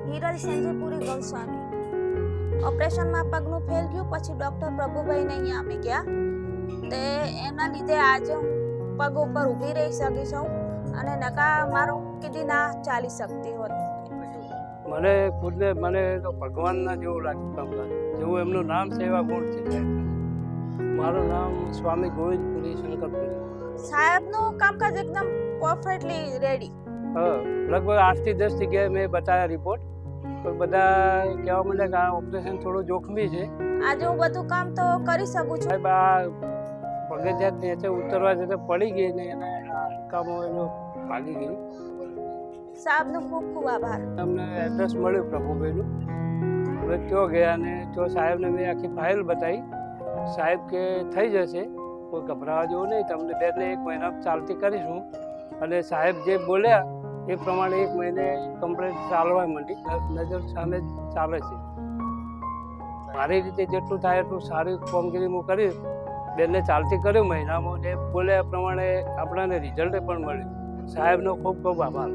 હિરલ સંજયપુરી ગૌસ્વામી ઓપરેશનમાં પગનું ફેલ ગયું પછી ડોક્ટર પ્રભુભાઈને અહીંયા અમે ગયા તે એના લીધે આજે હું પગ ઉપર ઊભી રહી શકી છું અને નકા મારું કીધી ના ચાલી શકતી હોત. મને ખુદને મને તો ભગવાનના જેવું લાગ્યું કામકાજ, જેવું એમનું નામ છે એવા ગુણ છે. મારું નામ સ્વામી ગોવિંદપુરી શંકરપુરી. સાહેબનું કામકાજ એકદમ પરફેક્ટલી રેડી. લગભગ 8 થી 10 જગ્યાએ મેં બતાવ્યા રિપોર્ટ, પણ બધા કહેવા માંડ્યા કે આ ઓપરેશન થોડું જોખમી છે. આજે હું બધું કામ તો કરી શકું છું. સાહેબ આ પગથિયા નીચે ઉતરવા જતા પડી ગઈ ને એને હાડકામો એનો ભાગી ગઈ. સાહેબનો ખૂબ ખૂબ આભાર. અમને એડ્રેસ મળ્યું પ્રભુભાઈનું. હવે ત્યાં ગયા અને તો સાહેબને મેં આખી ફાઇલ બતાવી. સાહેબ કે થઈ જશે, કોઈ ગભરાવા જેવું નહીં, તમને 2 ને 1 મહિના ચાલતી કરીશું. અને સાહેબ જે બોલ્યા એ પ્રમાણે 1 મહિને કમ્પ્લેટ ચાલવા માંડી. નજર સામે ચાલે છે. મારી રીતે જેટલું થાય એટલું સારી કામગીરી હું કરીશ. 2 ને ચાલતી કર્યું મહિનામાં, જે બોલ્યા પ્રમાણે આપણને રિઝલ્ટ પણ મળ્યું. સાહેબનો ખૂબ ખૂબ આભાર.